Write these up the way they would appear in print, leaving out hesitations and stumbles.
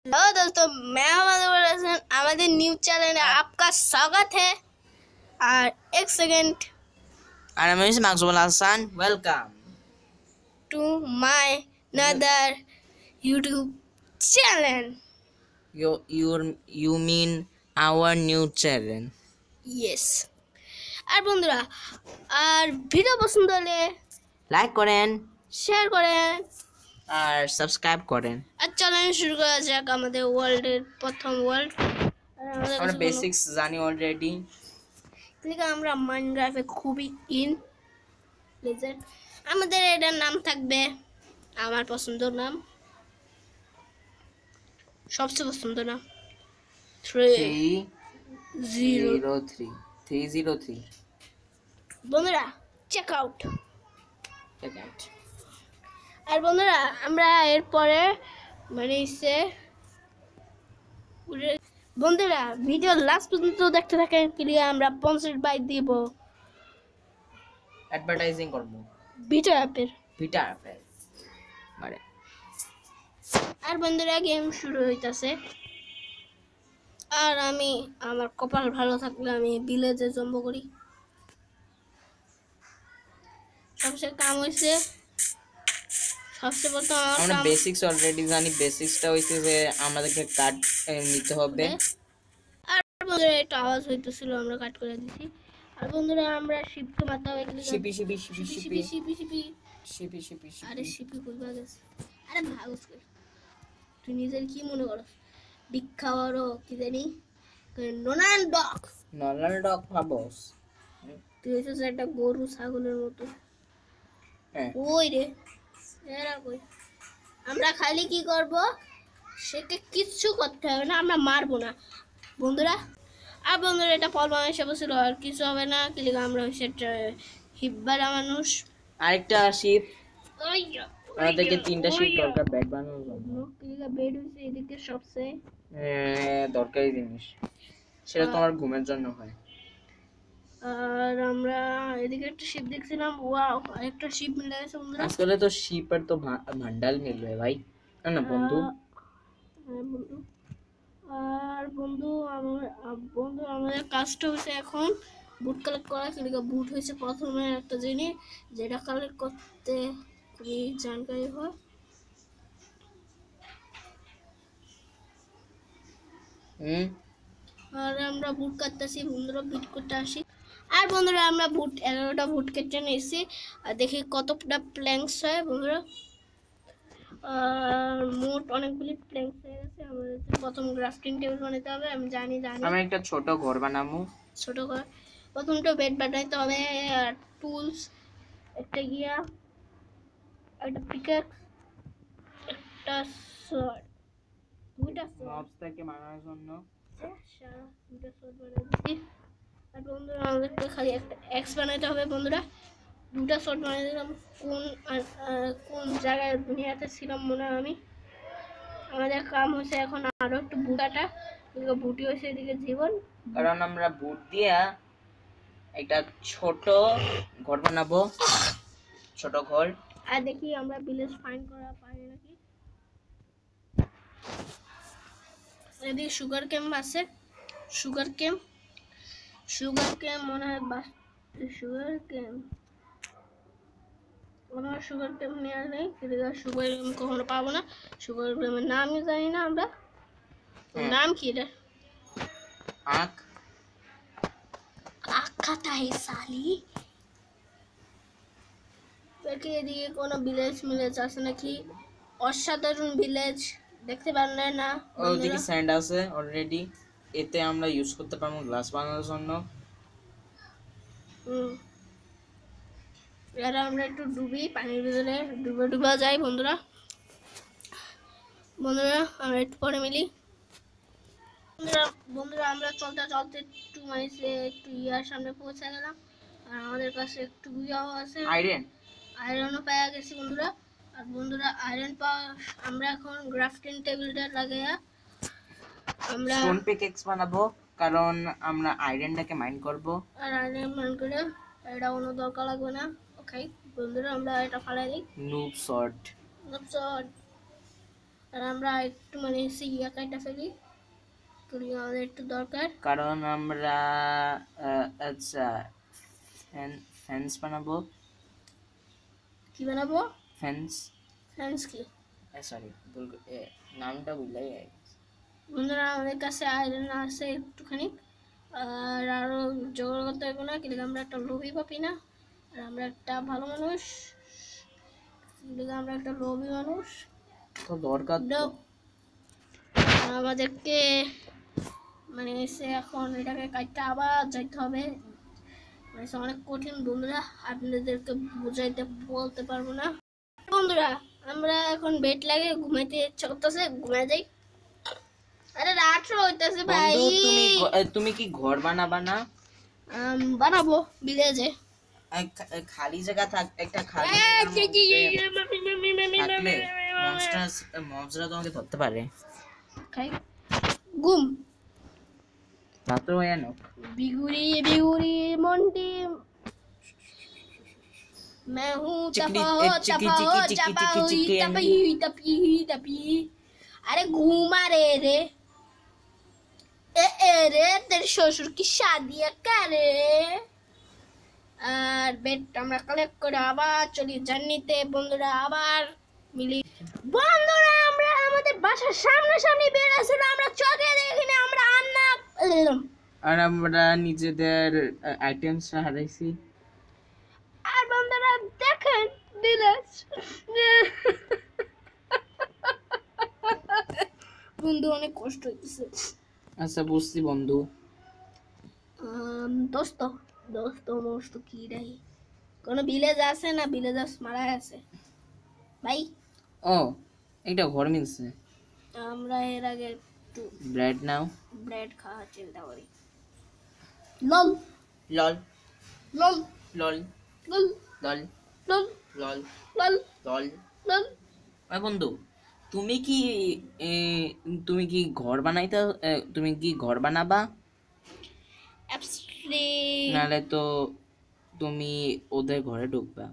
Hello दोस्तों, मैं हमारे न्यूज चैनल में आपका स्वागत है। और एक second, And I'm Maxwell Hassan. Welcome. to my another YouTube channel. You mean our new channel? Yes. আর বন্ধুরা, আর ভিডিও পছন্দ হলে লাইক করেন শেয়ার করেন আর সাবস্ক্রাইব করেন। আর চলেন শুরু করা যাক আমাদের ওয়ার্ল্ডের প্রথম ওয়ার্ল্ড। আমরা বেসিক্স জানি অলরেডি। ঠিক আছে, আমরা মাইনক্রাফটে খুবই ইন লেজেন্ড। আমাদের এটার নাম থাকবে আমার পছন্দের নাম, সবচেয়ে পছন্দ নাম 303 বন্ধুরা, চেক আউট। আর বন্ধুরা, আমরা এরপরে বন্ধুরা ভিডিও লাস্ট পর্যন্ত দেখতে থাকেন, ক্লিয়ার আমরা স্পন্সর্ড বাই দিব অ্যাডভার্টাইজিং করব ভিটা অ্যাপের। মানে আর বন্ধুরা, গেম শুরু হইতাছে। আর আমি আমার কপাল ভালো থাকলে আমি ভিলেজে জম্ব করি। সবচেয়ে কাম হইছে, সবচেয়ে প্রথম আমরা বেসিক্স অলরেডি জানি। বেসিক্সটা হইছে যে আমাদেরকে কাট নিতে হবে। আর বন্ধুরা, এটা আওয়াজ হইতেছিল, আমরা কাট করে দিছি। আর বন্ধুরা, আমরা শিপকে মারতে হবে। শিপি আরে শিপি কইবা গেছে। আরে ভাগস কই, তুই নিজের কি মনে করস? ভিক্ষা করো কি জানি, নোনাল ডগ ভাবস। তুই হইছিস একটা গরু ছাগলের মতো। হ্যাঁ, ওই রে, এরা কই? আমরা খালি কি করব, সেটা কিচ্ছু করতে হবে না, আমরা মারবো না বন্ধুরা। আর বন্ধুরা, এটা ফল হিসেবে ছিল, আর কিছু হবে না। ক্লিক আমরা সেটা হিব্বারা মানুষ। আরেকটা শিপ, আমাদেরকে 3টা শিপ দরকার ব্যাট বানানোর জন্য। ক্লিকা বেড হইছে এদিকে সবচেয়ে দরকারি জিনিস, সেটা তোমার ঘুমের জন্য হয়। আর আমরা এদিকে একটা শিপ দেখছিলাম, ওয়াও, আরেকটা শিপ মিলে গেছে বন্ধুরা। আজকাল তো শিপের তো ভান্ডাল মিলবে ভাই, না বন্ধু? হ্যাঁ বন্ধু। আর বন্ধু, আমাদের কাজটা হচ্ছে এখন বুট কালেক্ট করা। কিন্তু বুট হয়েছে প্রথমে একটা জিনিস যেটা কালেক্ট করতে খুবই জানকারি হয়। আর আমরা বুট কাটতেছি বন্ধুরা, বুট করতে আসি। আর বন্ধুরা, আমরা বুট 11টা বুট কেটে নিয়েছি। আর দেখি কতটা প্ল্যাঙ্কস হয় বন্ধুরা। আর মোট অনেকগুলি প্ল্যাঙ্কস হয়ে গেছে। আমাদের প্রথম গ্রাফটিং টেবিল বানাতে হবে। আমি জানি আমি একটা ছোট ঘর বানাবো। ছোট ঘর প্রথমটা বেড বানাইতে হবে। আর টুলস, একটা গিয়া, একটা পিকঅ্যাক্স, একটা সর্ড, দুইটা সর্ড থেকে বানানোর জন্য দুইটা সর্ড বানাই দিচ্ছি। আর বন্ধুরা, আমাদেরকে খালি একটা এক্স বানাইতে হবে বন্ধুরা। দুটা শট বানিয়ে দিলাম। কোন জায়গায় দুনিয়াতে ছিলাম মনে হয় আমি। আমাদের কাম হচ্ছে এখন আরো একটু বুটাটা, বুটি হয়েছে এদিকে জীবন। কারণ আমরা বুট দিয়া একটা ছোট ঘর বানাবো, ছোট ঘর। আর দেখি আমরা ভিলেজ ফাইন্ড করা পাই নাকি। এদিকে সুগার ক্যাম্প আছে, সুগার ক্যাম্প মনে হয় সুগার ক্যাম্প নিয়ে নেই। সুগার ক্যাম্প কখনো পাবো না। সুগার ক্যাম্পের নামই জানি না আমরা। নাম কি রে? দেখি এদিকে কোনো ভিলেজ আছে নাকি। অসাধারণ ভিলেজ দেখতে পারলেন না? ওদিকে স্যান্ড আছে অলরেডি, এতে আমরা ইউজ করতে পারবো গ্লাস বানানোর জন্য। এরা আমরা একটু ডুবি, পানির ভিতরে ডুবা যাই বন্ধুরা। আমরা একটু পরে মিলি বন্ধুরা। আমরা চলতে একটু একটু ইয়ার সামনে পৌঁছে গেলাম। আর আমাদের কাছে একটু ইয়াও আছে, আয়রনও পাওয়া গেছে বন্ধুরা। আর বন্ধুরা, আয়রন পাওয়া আমরা এখন গ্রাফটিং টেবিলটা লাগাইয়া আমরা স্টোন পিকঅ্যাক্স বানাবো, কারণ আমরা আয়রনটাকে মাইন করব। আর আয়রন মাইন করে এটা কোনো দরকার লাগবে না। ওকে বন্ধুরা, আমরা এটা ফালাই দিই। Noob sort. আর আমরা একটু মানে ইয়া কাটা ফেলি, তুলি আমাদের একটু দরকার। কারণ আমরা আচ্ছা ফেন্স বানাবো। কি বানাবো? ফেন্স। ফ্রেন্ডস কি? সরি নামটা ভুলাই গেছি। বন্ধুরা আমাদের কাছে আয়রন আছে একটুখানি, আর আরো জোগাড় করতে হবে না, কিন্তু আমরা একটা লোভী পাপি না, আর আমরা একটা ভালো মানুষ, কিন্তু আমরা একটা লোভী মানুষ। তো দরকার তো। আমাদেরকে মানে এসে এখন এটাকে কাটতে আবার যাইতে হবে, মানে অনেক কঠিন বন্ধুরা, আপনাদেরকে বুঝাইতে বলতে পারবো না। বন্ধুরা আমরা এখন বেড লাগে ঘুমাইতে ইচ্ছা করতেছে, ঘুমাই যাই। আরে রাত হইতেছে ভাই। তুমি কি ঘর বানাবা না? বানাবো ভিলেজে। খালি জায়গা থাক, একটা খালি থাকলে মনস্টাররা তোমাকে ধরতে পারে। ঘুম রাত্র হয়ে না बिगुड़ी बिगुड़ी मोंटी मैं हूँ चिकनी, तपा हो चिकी, तपा हो चिकी, तपा चिकी, हुई चिकी, तपी हुई तपी हुई तपी। अरे घूमा रे रे रे तेरे শ্বশুর की शादी करे। আর বেড আমরা কালেক্ট করে আবার চলি জার্নিতে বন্ধুরা, আবার মিলি। বন্ধুরা আমরা আমাদের বাসার সামনাসামনি বেড আছে, আমরা চোখে দেখিনি, আমরা আর আমরা নিজেদের আইটেমস হারাইছি। আর বন্ধুরা দেখেন দিলাস বন্ধু অনেক কষ্ট হইতেছে। আচ্ছা বুঝছি বন্ধু। দোস্ত দোস্ত মোস্ত কি রাই কোন ভিলেজ আছে না? ভিলেজার্স মারা আছে ভাই। ও এটা ঘর মিলছে। আমরা এর আগে একটু ব্রেড নাও, ব্রেড খাওয়া চিন্তা করি। লল লল লল লল লল লল লল লল লল লল। লল। ওই বন্ধু তুমি কি তুমি কি ঘর বানাইতে তুমি কি ঘর বানাবা? অ্যাবসলি নালে তো তুমি ওদের ঘরে ঢুকবা।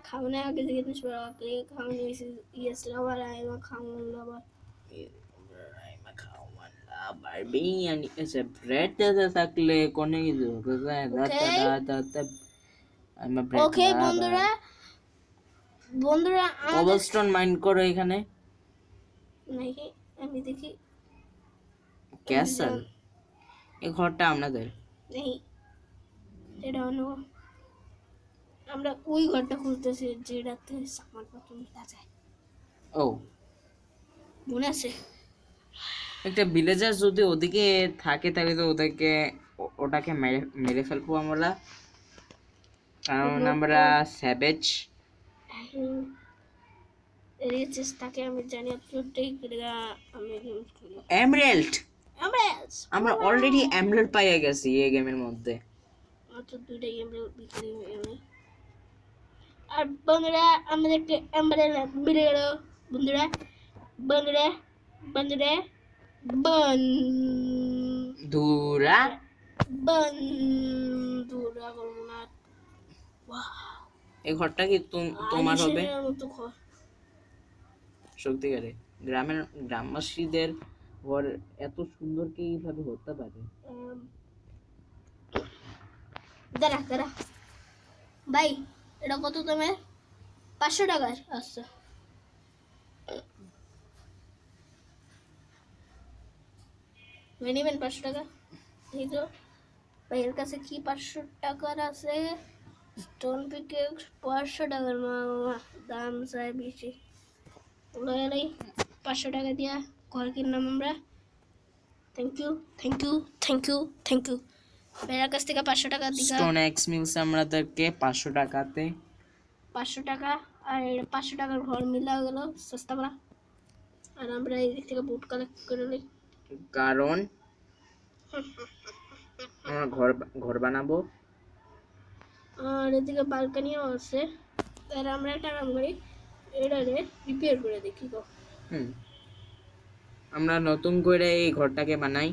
খাওনে আগে থেকে তো সবাই খাওনে ইয়েস লাভার আইমা খাওন লাভার বিরিয়ানি এসে ব্রেড দাদা থাকলে কোনে কিছু ওকে বন্ধুরা বন্ধুরা কবলস্টোন মাইন্ড করো এখানে। নাকি আমি দেখি ক্যাসেল এই ঘরটা আপনাদের নেই, এটা অন্য। আমরা ওই ঘরটা খুঁজতেছি যেটাতে সামান পত্র মিলা যায়। ও মনে আছে? একটা ভিলেজার যদি ওদিকে থাকে তাহলে তো ওদেরকে ওটাকে মেরে ফেলবো আমরা, কারণ আমরা স্যাভেজ। রিচেস তাকে আমি জানি আপলোডটাই করে আমি এমরাল্ড আমরা অলরেডি এমরাল্ড পাইয়া গেছি এই গেমের মধ্যে। মাত্র দুইটা এমরাল্ড বিক্রি হয়ে গেল। আর বন্ধুরা আমাদেরকে এমরাল্ড মিলে গেল বন্ধুরা বন্ধুরা বন্ধুরা ধুরা বন্ধুরা করবো না। এই ঘরটা কি তোমার হবে? ঘর সত্যিকারে গ্রামবাসীদের ঘর এত সুন্দর কিভাবে হতে পারে? দাঁড়া দাঁড়া ভাই, এটা কত দামের? 500 টাকার। আচ্ছা নেবেন 500 টাকা? এই তো ভাইয়ের কাছে কি 500 টাকার আছে? স্টোন পিকেক্স 500 টাকার। দাম চাই বেশি, 500 টাকা দিয়া ঘর কিনলাম আমরা। Thank you thank you thank you thank you ভাইয়ের কাছ থেকে 500 টাকা দিকা। স্টোন এক্স মিলছে আমাদেরকে 500 টাকাতে। 500 টাকা আর 500 টাকার ঘর মিলা গেল সস্তা বড়া। আর আমরা এই দিক থেকে বুট কালেক্ট করে নিই, কারণ আমরা ঘর বানাবো। আর এদিকে বালকনিও আছে। তাহলে আমরা একটা কাম করি, এটারে রিপেয়ার করে দেখি গো। আমরা নতুন করে এই ঘরটাকে বানাই।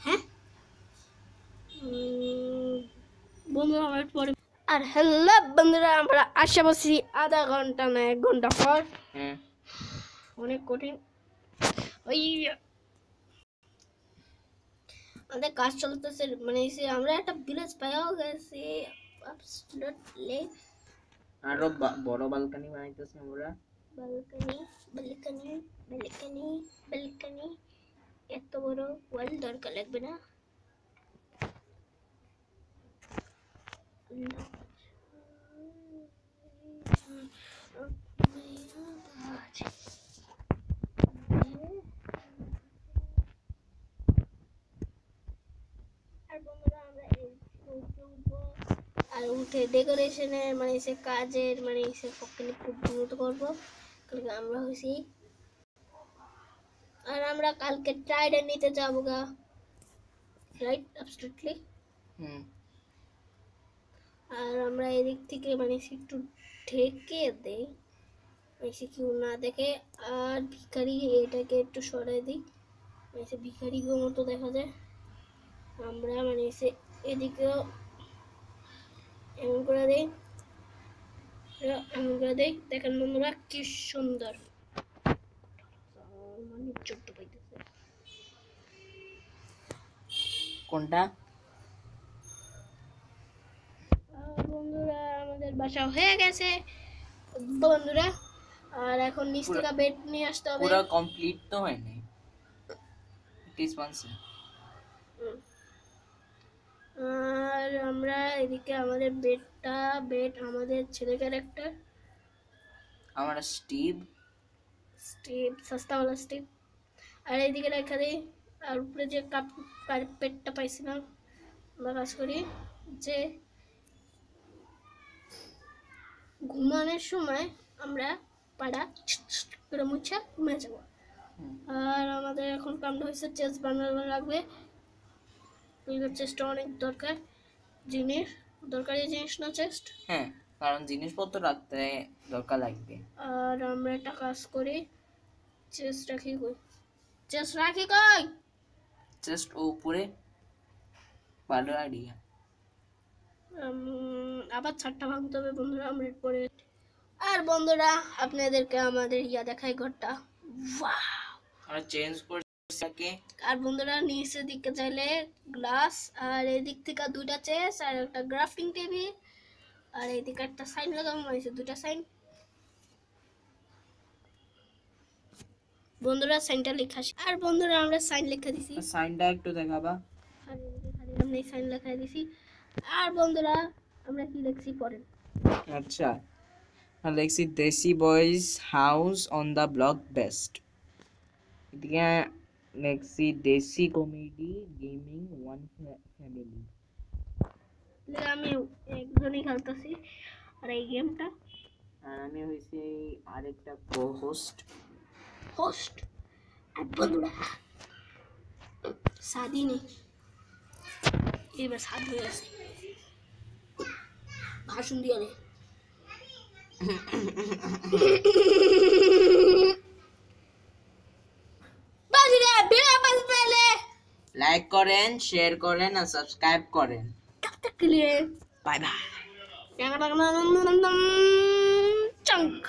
হ্যাঁ বন্ধু আমার পরে আর হ্যালো বন্ধুরা, আমরা আশা করছি আধা ঘন্টা না 1 ঘন্টা পর। অনেক কঠিন ওই আমাদের কাজ চলতেছে, মানে আমরা একটা ভিলেজ পাইও গেছি অ্যাবসলিউটলি। আরো বড় বালকনি বানাইতেছি আমরা। বালকনি বালকনি বালকনি বালকনি এত বড় ওয়াল দরকার লাগবে না। আর উঠে ডেকোরেশনের মানে কাজের মানে পক্ষে খুব উন্নত করবো। কালকে আমরা হয়েছি, আর আমরা কালকে ট্রাইডার নিতে যাবো গা, রাইট? অ্যাবসলিউটলি। আর আমরা এদিক থেকে মানে একটু ঢেকে দেই, মানে কেউ না দেখে। আর ভিখারি এটাকে একটু সরাই দিই, মানে ভিখারি গো মতো দেখা যায়। আমরা মানে এদিকেও এমন করে দেই, এমন করে দেই। দেখেন বন্ধুরা কি সুন্দর, মানে ছোট্ট পাইতেছে। কোনটা? বন্ধুরা আমাদের বাসা হয়ে গেছে বন্ধুরা। আর এখন নিচ থেকে বেড নিয়ে আসতে হবে। পুরো কমপ্লিট তো হয়নি, প্লিজ ওয়ান্স। আর আমরা এদিকে আমাদের বেড আমাদের ছেলে ক্যারেক্টার, আমার স্টিভ সস্তাওয়ালা স্টিভ। আর এইদিকে রেখে দিই। আর উপরে যে পেটটা পাইছিলাম, আমরা কাজ করি যে ঘুমানোর সময় আমরা পাড়া করে মুছে ঘুমিয়ে যাবো। আর আমাদের এখন কামটা হয়েছে চেস্ট বানানো লাগবে। চেস্টটা অনেক দরকারি জিনিস না চেস্ট? হ্যাঁ, কারণ জিনিসপত্র রাখতে দরকার লাগবে। আর আমরা একটা কাজ করি, চেস্ট রাখি কই? চেস্ট উপরে ভালো আইডিয়া। আবার ছাদটা ভাঙতে হবে বন্ধুরা আমরা পরে। আর বন্ধুরা আপনাদেরকে আমাদের দেখাই ঘরটা, আমরা চেঞ্জ করছি। আর বন্ধুরা নিচের দিকে চাইলে গ্লাস, আর এদিক থেকে 2টা চেস আর একটা গ্রাফটিং টেবিল, আর এইদিকে একটা সাইন লাগানো হয়েছে, 2টা সাইন। বন্ধুরা সাইনটা লেখা। আর বন্ধুরা আমরা সাইন লেখা দিছি, সাইনটা একটু দেখাবা। আর এদিকে আমরা এই সাইন লেখা দিছি। আর বন্ধুরা আমরা কি লিখছি পড়েন। আচ্ছা, লেখছি দেশি boys house on the block best. এদিকে লেখছি দেশি কমেডি গেমিং ওয়ান ফ্যামিলি। আমি একজনই খেলতেছি আর এই গেমটা। আর আমি হইছি আরেকটা কো-হোস্ট। আর বন্ধুরা শাদি নেই, এবার শাদি হয়ে গেছে, ভাষণ দিয়ে নে। লাইক করেন, শেয়ার করেন আর সাবস্ক্রাইব করেন। Bye bye. চঙ্ক।